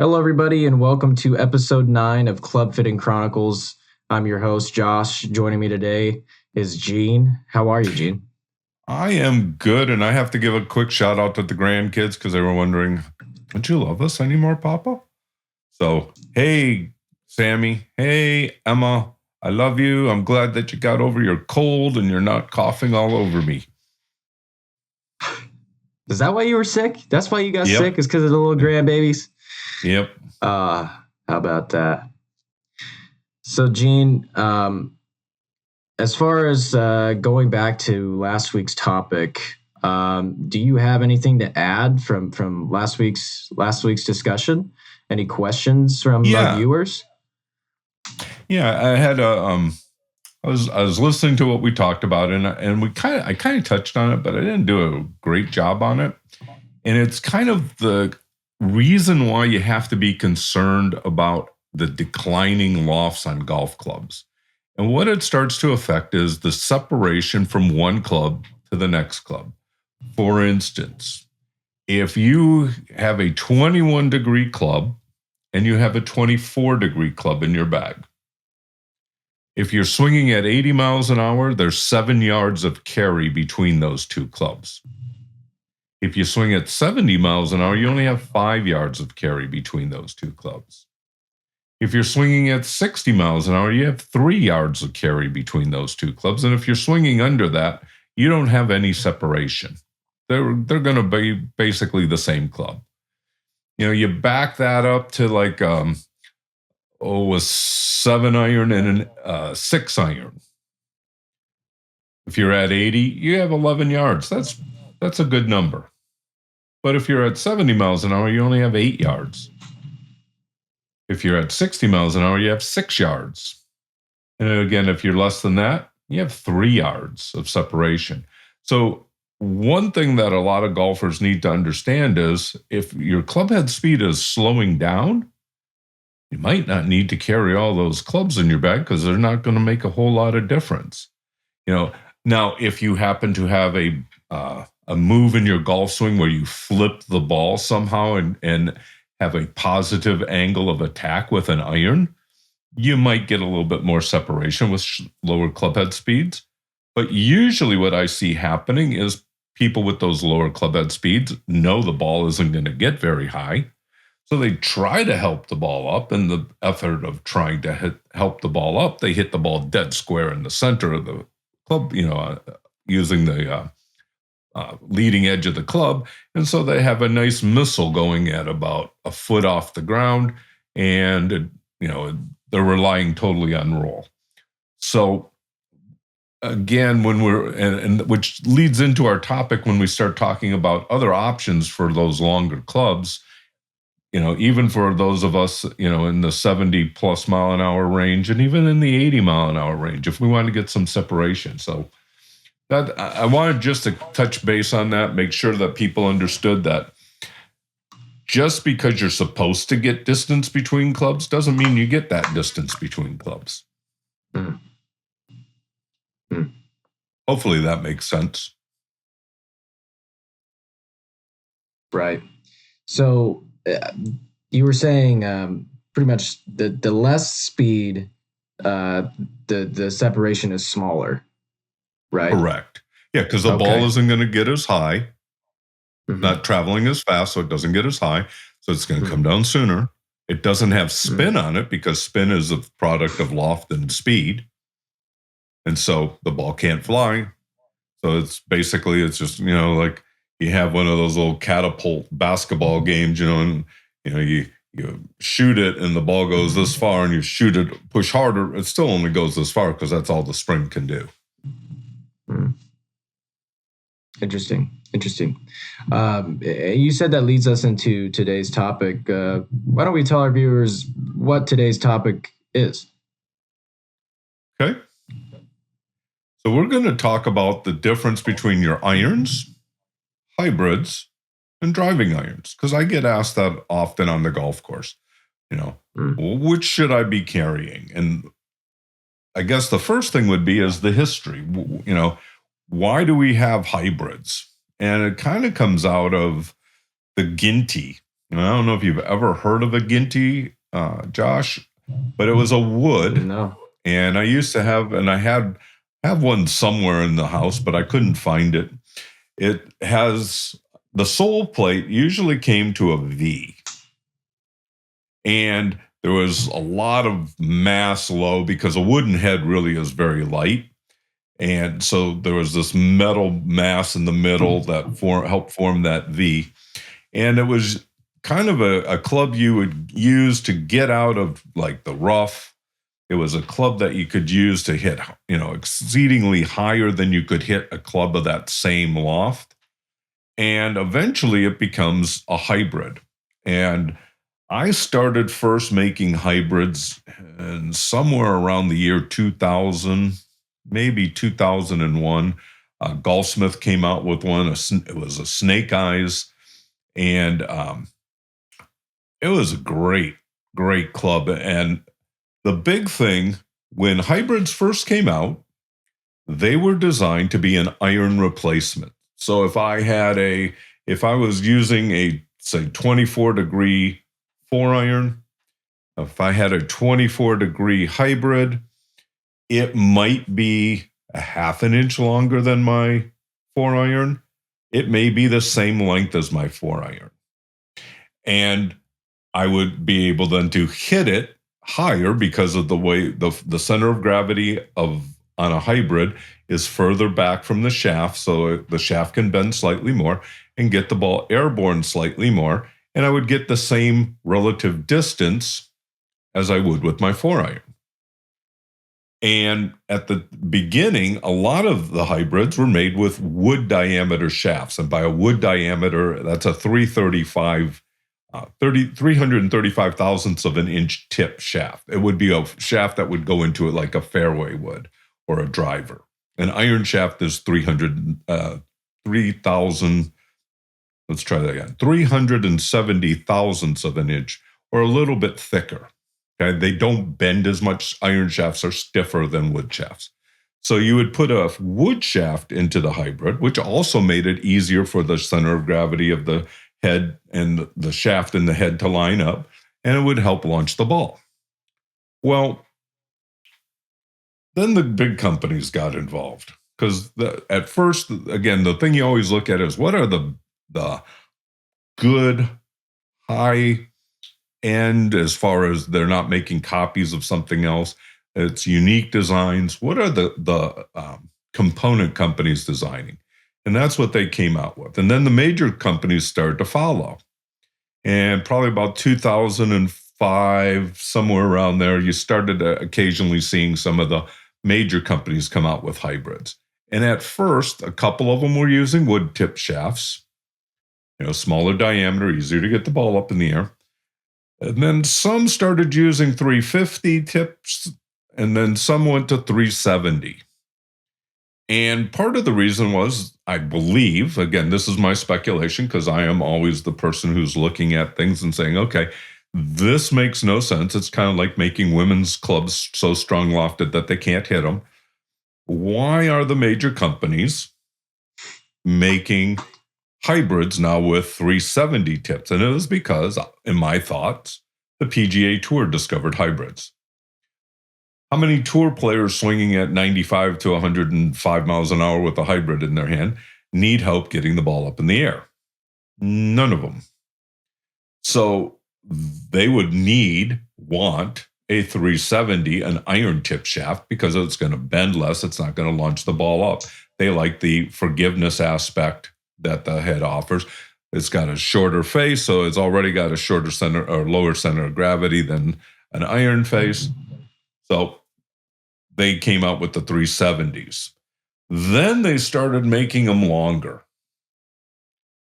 Hello, everybody, and welcome to episode 9 of Club Fitting Chronicles. I'm your host, Josh. Joining me today is Gene. How are you, Gene? I am good, and I have to give a quick shout out to the grandkids because they were wondering, don't you love us anymore, Papa? So, hey, Sammy. Hey, Emma. I love you. I'm glad that you got over your cold and you're not coughing all over me. Is that why you were sick? That's why you got Yep. sick? Is because of the little grandbabies? Yep. How about that? So, Gene, as far as going back to last week's topic, do you have anything to add from last week's discussion? Any questions from our viewers? Yeah, I had I was listening to what we talked about, and I kind of touched on it, but I didn't do a great job on it. And it's kind of the reason why you have to be concerned about the declining lofts on golf clubs. And what it starts to affect is the separation from one club to the next club. For instance, if you have a 21-degree club and you have a 24-degree club in your bag, if you're swinging at 80 miles an hour, there's 7 yards of carry between those two clubs. If you swing at 70 miles an hour, you only have 5 yards of carry between those two clubs. If you're swinging at 60 miles an hour, you have 3 yards of carry between those two clubs. And if you're swinging under that, you don't have any separation. They're going to be basically the same club. You know, you back that up to like a 7-iron and a 6-iron. If you're at 80, you have 11 yards. That's a good number. But if you're at 70 miles an hour, you only have 8 yards. If you're at 60 miles an hour, you have 6 yards. And again, if you're less than that, you have 3 yards of separation. So one thing that a lot of golfers need to understand is if your club head speed is slowing down, you might not need to carry all those clubs in your bag because they're not going to make a whole lot of difference. You know, now if you happen to have a move in your golf swing where you flip the ball somehow and have a positive angle of attack with an iron, you might get a little bit more separation with lower club head speeds. But usually what I see happening is people with those lower club head speeds know the ball isn't going to get very high. So they try to help the ball up. In the effort of trying to help the ball up, they hit the ball dead square in the center of the club, using the leading edge of the club. And so they have a nice missile going at about a foot off the ground. And, they're relying totally on roll. So again, when and which leads into our topic when we start talking about other options for those longer clubs, even for those of us, in the 70 plus mile an hour range and even in the 80 mile an hour range, if we want to get some separation. So that I wanted just to touch base on that, make sure that people understood that just because you're supposed to get distance between clubs doesn't mean you get that distance between clubs. Hopefully that makes sense. Right. So you were saying pretty much the less speed, the separation is smaller, right? Correct. Yeah, because the ball isn't going to get as high, not traveling as fast, so it doesn't get as high. So it's going to come down sooner. It doesn't have spin on it because spin is a product of loft and speed. And so the ball can't fly. So it's just, like you have one of those little catapult basketball games, and, you shoot it and the ball goes this far and you shoot it, push harder. It still only goes this far because that's all the spring can do. Interesting. You said that leads us into today's topic. Why don't we tell our viewers what today's topic is? Okay. So we're going to talk about the difference between your irons, hybrids, and driving irons. Because I get asked that often on the golf course. Which should I be carrying? And I guess the first thing would be is the history. Why do we have hybrids? And it kind of comes out of the Ginty. I don't know if you've ever heard of a Ginty, Josh, but it was a wood. No. And I used to have, and I have one somewhere in the house, but I couldn't find it. It has the sole plate usually came to a V, and there was a lot of mass low because a wooden head really is very light. And so there was this metal mass in the middle that helped form that V. And it was kind of a club you would use to get out of like the rough. It was a club that you could use to hit, exceedingly higher than you could hit a club of that same loft. And eventually it becomes a hybrid. And I started first making hybrids and somewhere around the year 2000, maybe 2001. Golfsmith came out with one. It was a Snake Eyes. And it was a great, great club. And the big thing, when hybrids first came out, they were designed to be an iron replacement. So if I was using a, say, 24-degree 4-iron, if I had a 24-degree hybrid, it might be a half an inch longer than my 4-iron. It may be the same length as my 4-iron. And I would be able then to hit it higher because of the way the center of gravity on a hybrid is further back from the shaft, so the shaft can bend slightly more and get the ball airborne slightly more, and I would get the same relative distance as I would with my 4-iron. And at the beginning, a lot of the hybrids were made with wood diameter shafts, and by a wood diameter, that's a 335 thousandths of an inch tip shaft. It would be a shaft that would go into it like a fairway would or a driver. An iron shaft is 3,000, let's try that again, 370 thousandths of an inch or a little bit thicker. Okay, they don't bend as much. Iron shafts are stiffer than wood shafts. So you would put a wood shaft into the hybrid, which also made it easier for the center of gravity of the head and the shaft and the head to line up, and it would help launch the ball. Well, then the big companies got involved because at first, again, the thing you always look at is what are the good high end as far as they're not making copies of something else. It's unique designs. What are the component companies designing? And that's what they came out with. And then the major companies started to follow. And probably about 2005, somewhere around there, you started occasionally seeing some of the major companies come out with hybrids. And at first, a couple of them were using wood tip shafts, smaller diameter, easier to get the ball up in the air. And then some started using 350 tips, and then some went to 370. And part of the reason was, I believe, again, this is my speculation because I am always the person who's looking at things and saying, okay, this makes no sense. It's kind of like making women's clubs so strong lofted that they can't hit them. Why are the major companies making hybrids now with 370 tips? And it was because, in my thoughts, the PGA Tour discovered hybrids. How many tour players swinging at 95 to 105 miles an hour with a hybrid in their hand need help getting the ball up in the air? None of them. So they would want a 370, an iron tip shaft, because it's going to bend less. It's not going to launch the ball up. They like the forgiveness aspect that the head offers. It's got a shorter face, so it's already got a shorter center or lower center of gravity than an iron face. So they came out with the 370s. Then they started making them longer.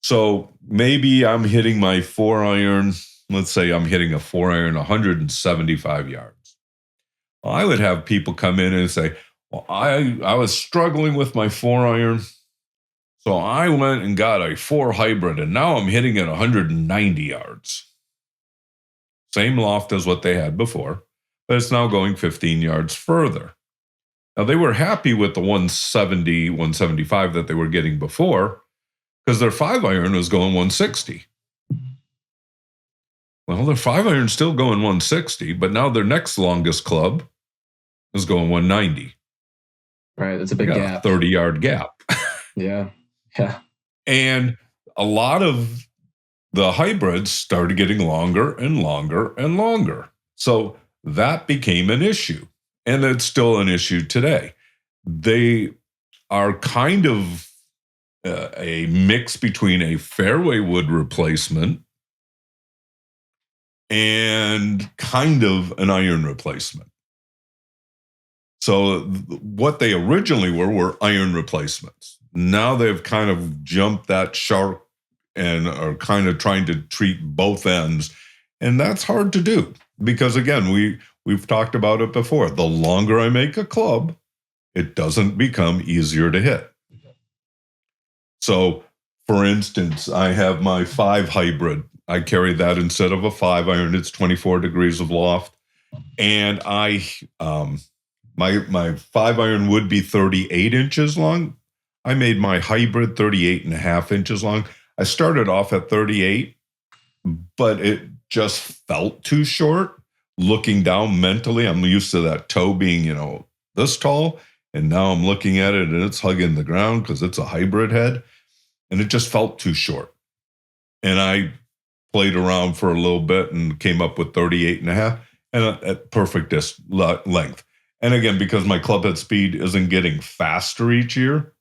So maybe I'm hitting my 4-iron, let's say I'm hitting a 4-iron 175 yards. Well, I would have people come in and say, well, I was struggling with my 4-iron, so I went and got a 4 hybrid, and now I'm hitting it 190 yards. Same loft as what they had before, but it's now going 15 yards further. Now, they were happy with the 170, 175 that they were getting before because their 5-iron was going 160. Well, their 5-iron's still going 160, but now their next longest club is going 190. Right. That's a big gap. A 30-yard gap. Yeah. Yeah. And a lot of the hybrids started getting longer and longer and longer. So that became an issue. And it's still an issue today. They are kind of a mix between a fairway wood replacement and kind of an iron replacement. So what they originally were iron replacements. Now they've kind of jumped that shark and are kind of trying to treat both ends. And that's hard to do because, again, we've talked about it before. The longer I make a club, it doesn't become easier to hit. So, for instance, I have my 5 hybrid. I carry that instead of a 5-iron. It's 24 degrees of loft. And my 5-iron would be 38 inches long. I made my hybrid 38 and a half inches long. I started off at 38, but it just felt too short. Looking down mentally, I'm used to that toe being, this tall. And now I'm looking at it and it's hugging the ground because it's a hybrid head. And it just felt too short. And I played around for a little bit and came up with 38 and a half and at perfect length. And again, because my club head speed isn't getting faster each year,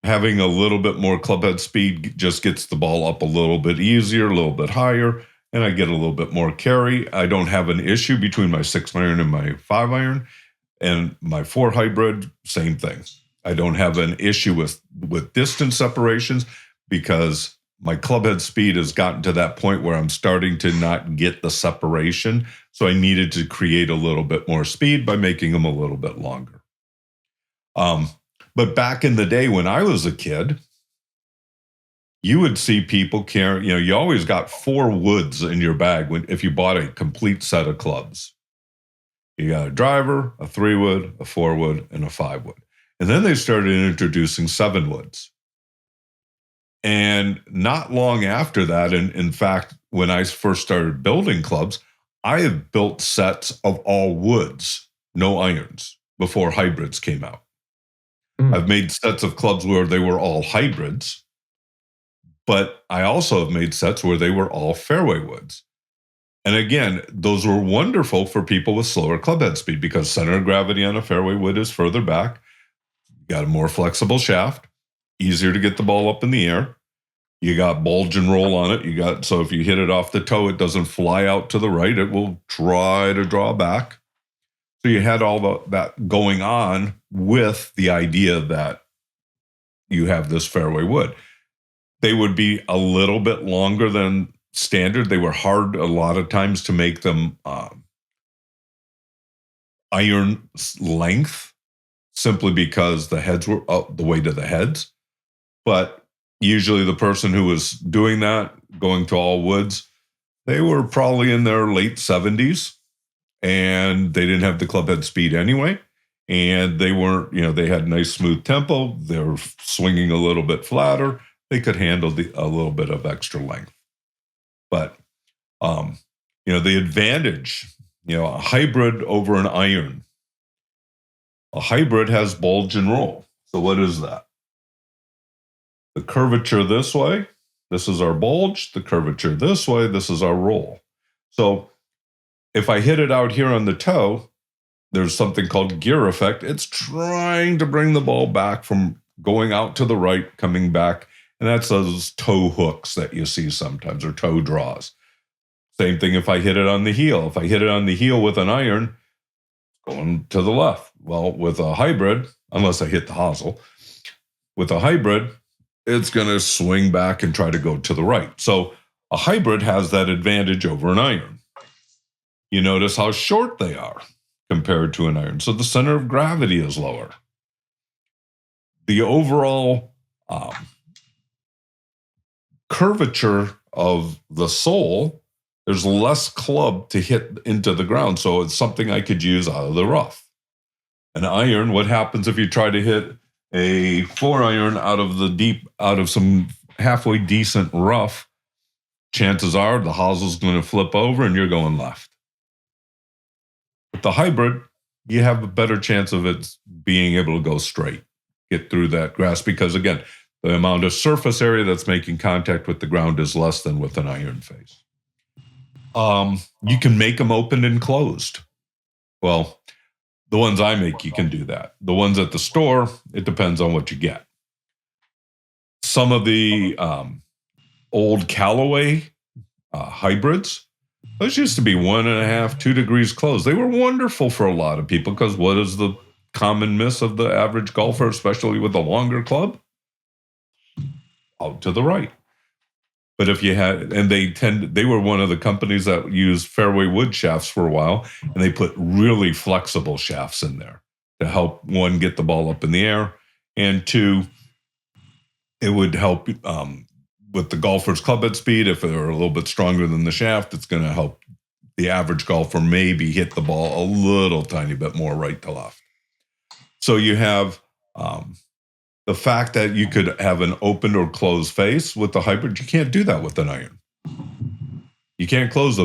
having a little bit more club head speed just gets the ball up a little bit easier, a little bit higher, and I get a little bit more carry. I don't have an issue between my 6-iron and my 5-iron. And my 4 hybrid, same thing. I don't have an issue with distance separations because my club head speed has gotten to that point where I'm starting to not get the separation. So I needed to create a little bit more speed by making them a little bit longer. But back in the day when I was a kid, you would see people carry, you always got 4 woods in your bag if you bought a complete set of clubs. You got a driver, a 3-wood, a 4-wood, and a 5-wood. And then they started introducing 7-woods. And not long after that, and in fact, when I first started building clubs, I have built sets of all woods, no irons, before hybrids came out. I've made sets of clubs where they were all hybrids, but I also have made sets where they were all fairway woods. And again, those were wonderful for people with slower club head speed because center of gravity on a fairway wood is further back. You got a more flexible shaft, easier to get the ball up in the air. You got bulge and roll on it. So if you hit it off the toe, it doesn't fly out to the right. It will try to draw back. So you had all that going on with the idea that you have this fairway wood. They would be a little bit longer than standard. They were hard a lot of times to make them iron length simply because the heads were up the weight of the heads. But usually the person who was doing that, going to all woods, they were probably in their late 70s and they didn't have the club head speed anyway. And they weren't, they had nice smooth tempo. They were swinging a little bit flatter. They could handle a little bit of extra length. But, the advantage, a hybrid over an iron. A hybrid has bulge and roll. So what is that? The curvature this way, this is our bulge. The curvature this way, this is our roll. So if I hit it out here on the toe, there's something called gear effect. It's trying to bring the ball back from going out to the right, coming back. And that's those toe hooks that you see sometimes, or toe draws. Same thing if I hit it on the heel. If I hit it on the heel with an iron, going to the left. Well, with a hybrid, unless I hit the hosel, with a hybrid, it's going to swing back and try to go to the right. So a hybrid has that advantage over an iron. You notice how short they are compared to an iron. So the center of gravity is lower. The overall curvature of the sole, there's less club to hit into the ground. So it's something I could use out of the rough. An iron, what happens if you try to hit a 4-iron out of some halfway decent rough? chances are the hossel's going to flip over and you're going left. With the hybrid, you have a better chance of it being able to go straight, get through that grass, because again, the amount of surface area that's making contact with the ground is less than with an iron face. You can make them open and closed. Well, the ones I make, you can do that. The ones at the store, it depends on what you get. Some of the old Callaway hybrids, those used to be 1.5, 2 degrees closed. They were wonderful for a lot of people because what is the common miss of the average golfer, especially with a longer club? Out to the right. But if you had, and they were one of the companies that used fairway wood shafts for a while, and they put really flexible shafts in there to help, one, get the ball up in the air, and two, it would help with the golfer's club head speed. If they're a little bit stronger than the shaft, it's going to help the average golfer maybe hit the ball a little tiny bit more right to left. So you have the fact that you could have an open or closed face with the hybrid. You can't do that with an iron. You can't close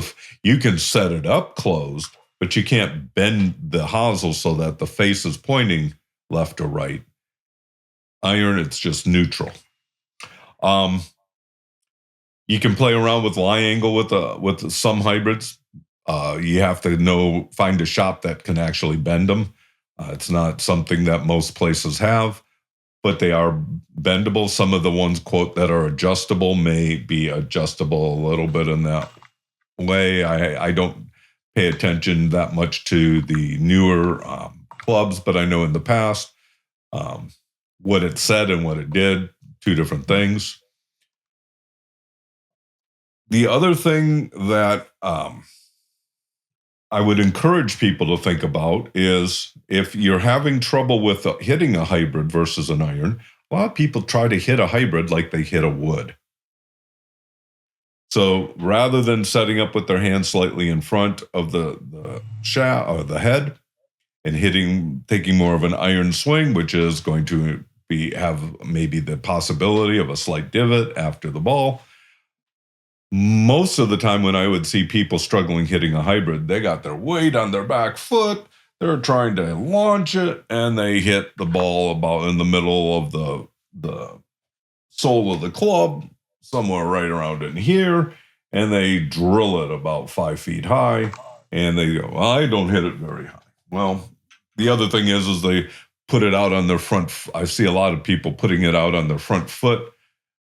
you can set it up closed, but you can't bend the hosel so that the face is pointing left or right. Iron, it's just neutral. You can play around with lie angle with some hybrids. You have to find a shop that can actually bend them. It's not something that most places have, but they are bendable. Some of the ones, quote, that are adjustable may be adjustable a little bit in that way. I don't pay attention that much to the newer clubs, but I know in the past what it said and what it did, two different things. The other thing that I would encourage people to think about is if you're having trouble with hitting a hybrid versus an iron, a lot of people try to hit a hybrid like they hit a wood. So rather than setting up with their hand slightly in front of the shaft or the head and taking more of an iron swing, which is going to have maybe the possibility of a slight divot after the ball. Most of the time when I would see people struggling hitting a hybrid, they got their weight on their back foot, they're trying to launch it, and they hit the ball about in the middle of the sole of the club, somewhere right around in here, and they drill it about 5 feet high, and they go, I don't hit it very high. Well, the other thing is they put it out on their front. I see a lot of people putting it out on their front foot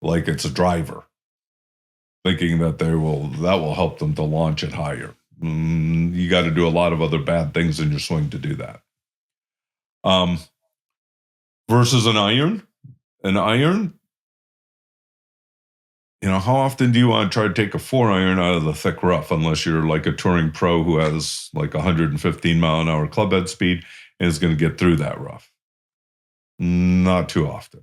like it's a driver, thinking that that will help them to launch it higher. You got to do a lot of other bad things in your swing to do that. Versus an iron, how often do you want to try to take a 4-iron out of the thick rough, unless you're like a touring pro who has like 115 mile an hour club head speed and is going to get through that rough? Not too often.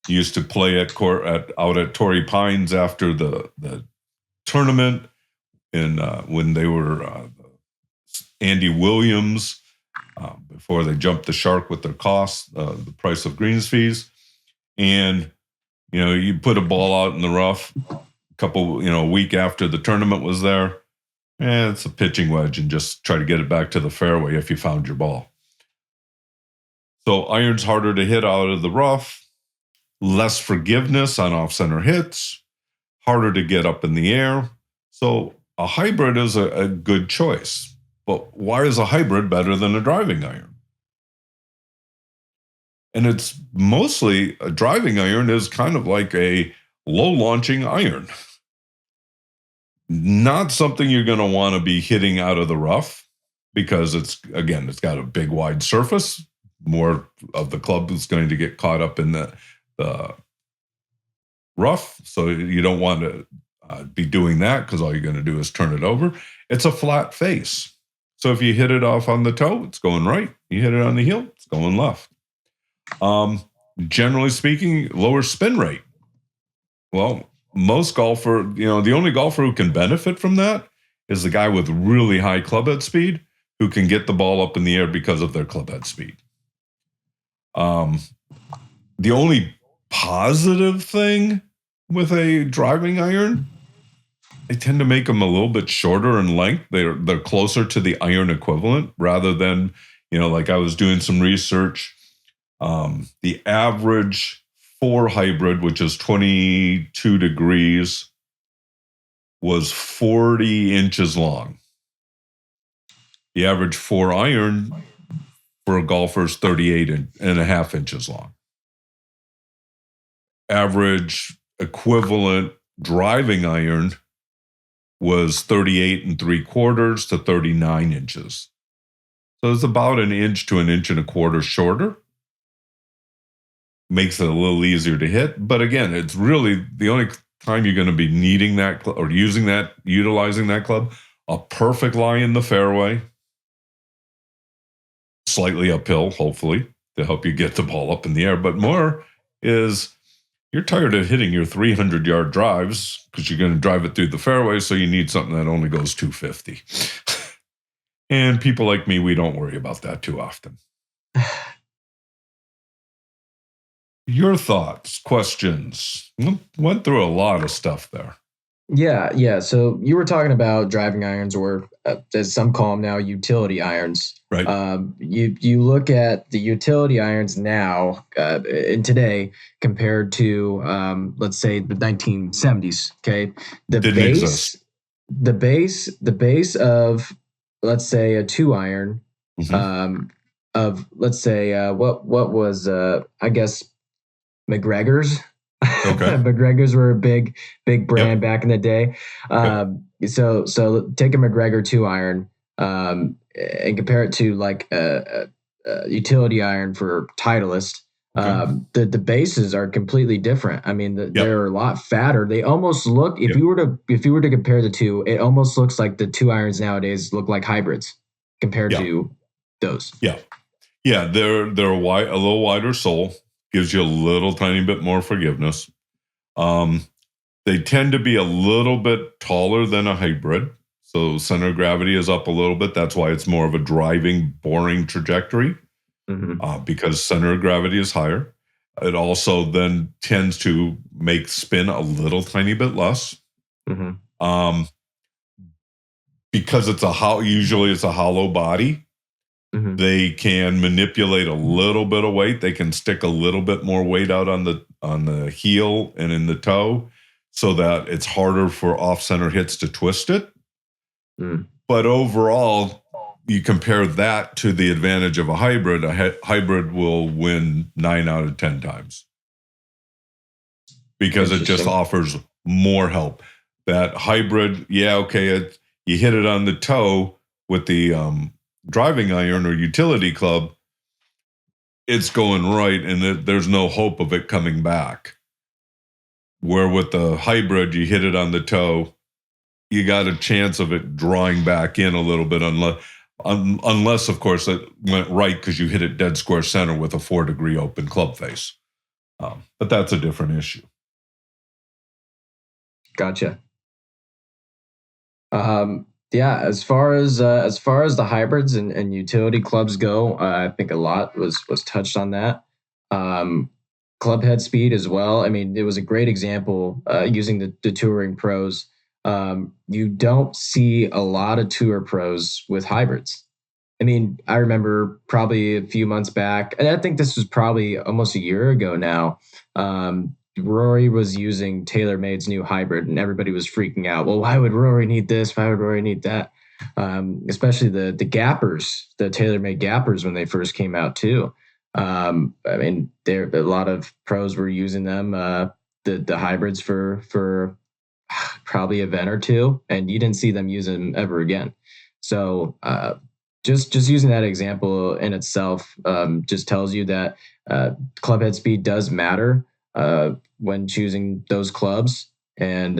Used to play out at Torrey Pines after the tournament, and when they were Andy Williams, before they jumped the shark with their costs, the price of greens fees, and you put a ball out in the rough a week after the tournament was there, and it's a pitching wedge, and just try to get it back to the fairway if you found your ball. So iron's harder to hit out of the rough. Less forgiveness on off-center hits, harder to get up in the air. So a hybrid is a good choice. But why is a hybrid better than a driving iron? And it's mostly, a driving iron is kind of like a low-launching iron. Not something you're going to want to be hitting out of the rough because it's got a big, wide surface. More of the club is going to get caught up in the rough, so you don't want to be doing that because all you're going to do is turn it over. It's a flat face, so if you hit it off on the toe, it's going right. You hit it on the heel, it's going left. Generally speaking, lower spin rate. Well, most golfer, the only golfer who can benefit from that is the guy with really high club head speed who can get the ball up in the air because of their club head speed. The only positive thing with a driving iron they tend to make them a little bit shorter in length. They're closer to the iron equivalent rather than, like I was doing some research. The average 4 hybrid, which is 22 degrees, was 40 inches long. The average 4 iron for a golfer is 38 and a half inches long. Average equivalent driving iron was 38 and 3/4 to 39 inches. So it's about an inch to an inch and a quarter shorter. Makes it a little easier to hit. But again, it's really the only time you're going to be needing that or utilizing that club, a perfect lie in the fairway, slightly uphill, hopefully, to help you get the ball up in the air. But more is you're tired of hitting your 300-yard drives because you're going to drive it through the fairway, so you need something that only goes 250. And people like me, we don't worry about that too often. Your thoughts, questions? Went through a lot of stuff there. Yeah. So you were talking about driving irons, or as some call them now, utility irons. Right. You look at the utility irons now in today compared to let's say the 1970s. Okay, the base of, let's say, a 2 iron, of, let's say, what was I guess McGregor's. Okay. McGregor's were a big brand back in the day. So take a McGregor 2 iron and compare it to like a utility iron for Titleist. The bases are completely different. I mean, they're a lot fatter. They almost look, if you were to compare the two, it almost looks like the 2 irons nowadays look like hybrids compared to those. Yeah, they're a little wider sole. Gives you a little tiny bit more forgiveness. They tend to be a little bit taller than a hybrid. So center of gravity is up a little bit. That's why it's more of a driving, boring trajectory, because center of gravity is higher. It also then tends to make spin a little tiny bit less. Because usually it's a hollow body. They can manipulate a little bit of weight. They can stick a little bit more weight out on the heel and in the toe so that it's harder for off-center hits to twist it. But overall, you compare that to the advantage of a hybrid will win 9 out of 10 times because it just offers more help. That hybrid, you hit it on the toe with the driving iron or utility club, it's going right, and there's no hope of it coming back. Where with the hybrid, you hit it on the toe, you got a chance of it drawing back in a little bit, unless of course, it went right because you hit it dead square center with a 4-degree open club face. But that's a different issue. Gotcha. Yeah, as far as the hybrids and utility clubs go, I think a lot was touched on that. Club head speed as well. I mean, it was a great example using the touring pros. You don't see a lot of tour pros with hybrids. I mean, I remember probably a few months back, and I think this was probably almost a year ago now. Rory was using TaylorMade's new hybrid, and everybody was freaking out. Well, why would Rory need this? Why would Rory need that? Especially the gappers, the TaylorMade gappers when they first came out too. I mean, a lot of pros were using them, the hybrids for probably an event or two, and you didn't see them use them ever again. So just using that example in itself just tells you that club head speed does matter when choosing those clubs, and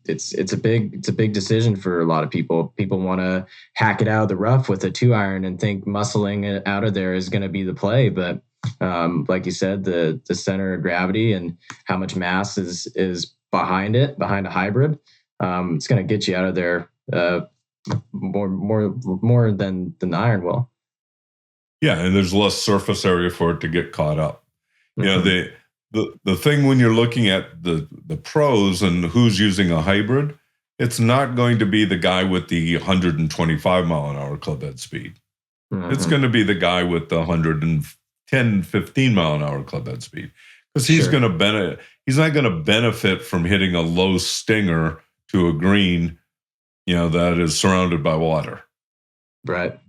it's a big decision for a lot of people. People want to hack it out of the rough with a 2 iron and think muscling it out of there is going to be the play, but like you said, the center of gravity and how much mass is behind a hybrid, it's going to get you out of there more than the iron will. Yeah, and there's less surface area for it to get caught up. You know, the thing when you're looking at the pros and who's using a hybrid, it's not going to be the guy with the 125 mile an hour club head speed. It's going to be the guy with the 110, 15 mile an hour club head speed, because he's going to he's not going to benefit from hitting a low stinger to a green, that is surrounded by water. Right.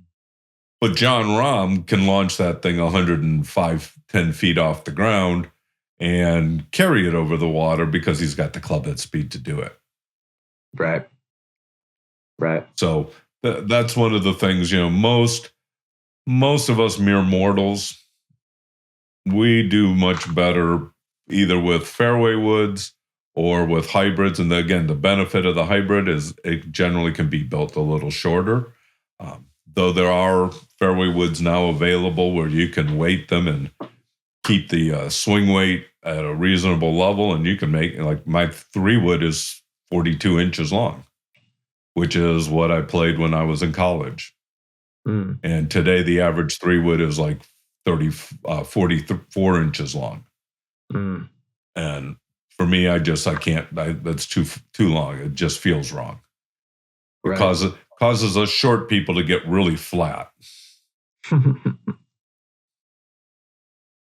But John Rahm can launch that thing 105, 10 feet off the ground and carry it over the water because he's got the club head speed to do it. Right. Right. So that's one of the things, most of us mere mortals, we do much better either with fairway woods or with hybrids. And again, the benefit of the hybrid is it generally can be built a little shorter. Though there are fairway woods now available where you can weight them and keep the swing weight at a reasonable level. And you can make, like, my 3-wood is 42 inches long, which is what I played when I was in college. And today the average 3-wood is like 44 inches long. And for me, I can't, that's too long. It just feels wrong. It causes us short people to get really flat.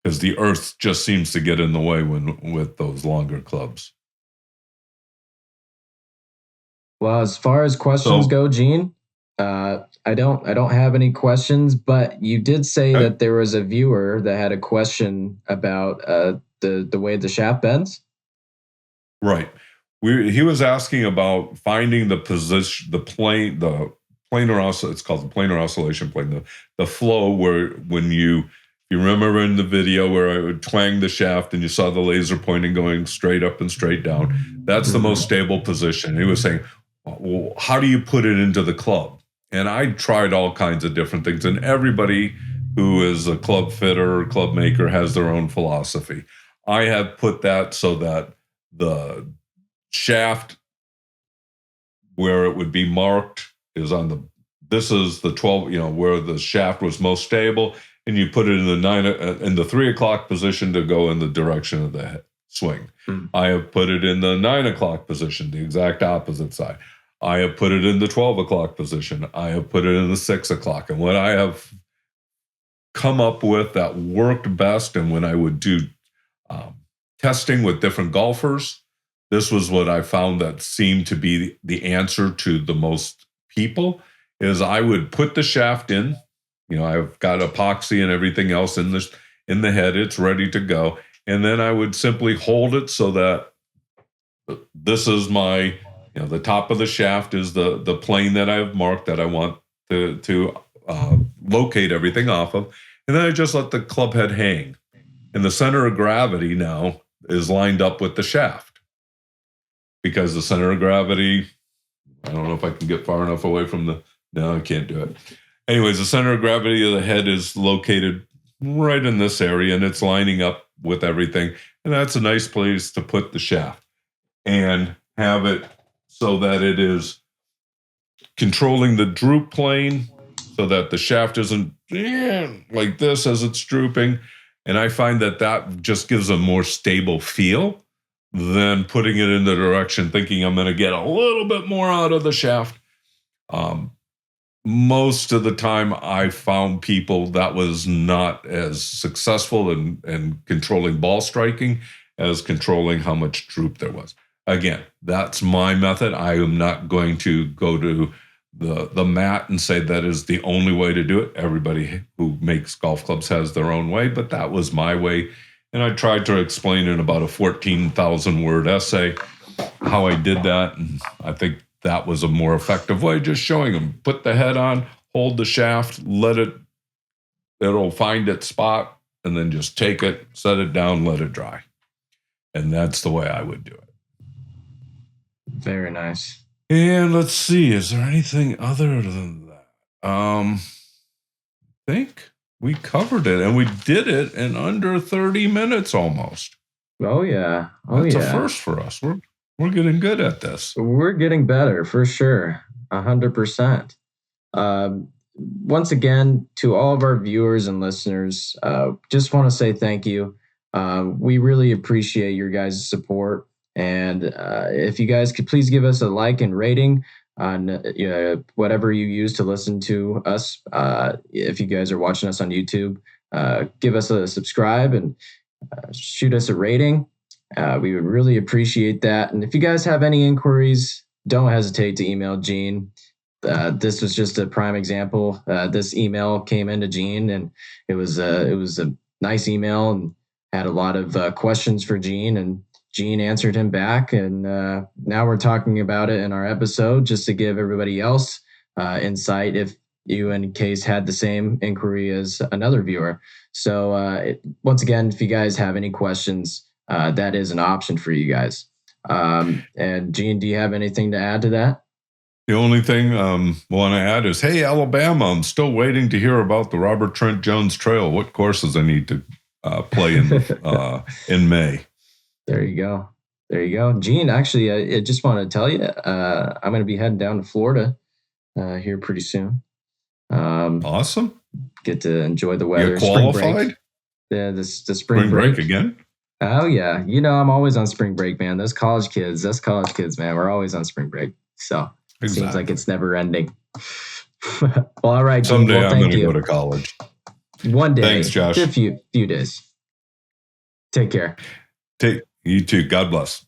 Because the earth just seems to get in the way with those longer clubs. Well, as far as questions go, Gene, I don't have any questions, but you did say that there was a viewer that had a question about the way the shaft bends. Right. He was asking about finding the position, the planar, it's called the planar oscillation plane, the flow where when you remember in the video where I would twang the shaft and you saw the laser pointing going straight up and straight down, that's the most stable position. He was saying, well, how do you put it into the club? And I tried all kinds of different things, and everybody who is a club fitter or club maker has their own philosophy. I have put that so that the shaft where it would be marked is this is the 12, where the shaft was most stable, and you put it in the 3 o'clock position to go in the direction of the swing. I have put it in the 9 o'clock position, the exact opposite side. I have put it in the 12 o'clock position. I have put it in the 6 o'clock. And what I have come up with that worked best, and when I would do testing with different golfers, this was what I found that seemed to be the answer to the most people, is I would put the shaft in. I've got epoxy and everything else in the head. It's ready to go. And then I would simply hold it so that this is my, the top of the shaft is the plane that I've marked that I want to locate everything off of. And then I just let the club head hang. And the center of gravity now is lined up with the shaft. Because the center of gravity, I don't know if I can get far enough away from no, I can't do it. Anyways, the center of gravity of the head is located right in this area, and it's lining up with everything. And that's a nice place to put the shaft and have it so that it is controlling the droop plane so that the shaft isn't like this as it's drooping. And I find that just gives a more stable feel than putting it in the direction thinking I'm going to get a little bit more out of the shaft. Most of the time I found people that was not as successful in controlling ball striking as controlling how much droop there was. Again, that's my method. I am not going to go to the mat and say that is the only way to do it. Everybody who makes golf clubs has their own way, but that was my way. And I tried to explain in about a 14,000 word essay how I did that. And I think that was a more effective way, just showing them, put the head on, hold the shaft, it'll find its spot, and then just take it, set it down, let it dry. And that's the way I would do it. Very nice. And let's see, is there anything other than that? I think we covered it, and we did it in under 30 minutes almost. Oh, yeah. That's a first for us. We're getting good at this. We're getting better, for sure. 100%. Once again, to all of our viewers and listeners, just want to say thank you. We really appreciate your guys' support. And if you guys could please give us a like and rating on whatever you use to listen to us. If you guys are watching us on YouTube, give us a subscribe and shoot us a rating. We would really appreciate that. And if you guys have any inquiries, don't hesitate to email Gene. This was just a prime example. This email came into Gene, and it was a nice email and had a lot of questions for Gene, and Gene answered him back. And now we're talking about it in our episode just to give everybody else insight if you, in case, had the same inquiry as another viewer. So once again, if you guys have any questions, that is an option for you guys. And Gene, do you have anything to add to that? The only thing I want to add is, hey, Alabama, I'm still waiting to hear about the Robert Trent Jones Trail. What courses I need to play in May. There you go. There you go. Gene, actually, I just want to tell you, I'm going to be heading down to Florida here pretty soon. Awesome. Get to enjoy the weather. You're qualified? Spring break. Yeah, the spring break again? Oh, yeah. You know, I'm always on spring break, man. Those college kids, man, we're always on spring break. So it seems like it's never ending. Well, all right. Someday I'm going to go to college. One day. Thanks, Josh. A few days. Take care. You too. God bless.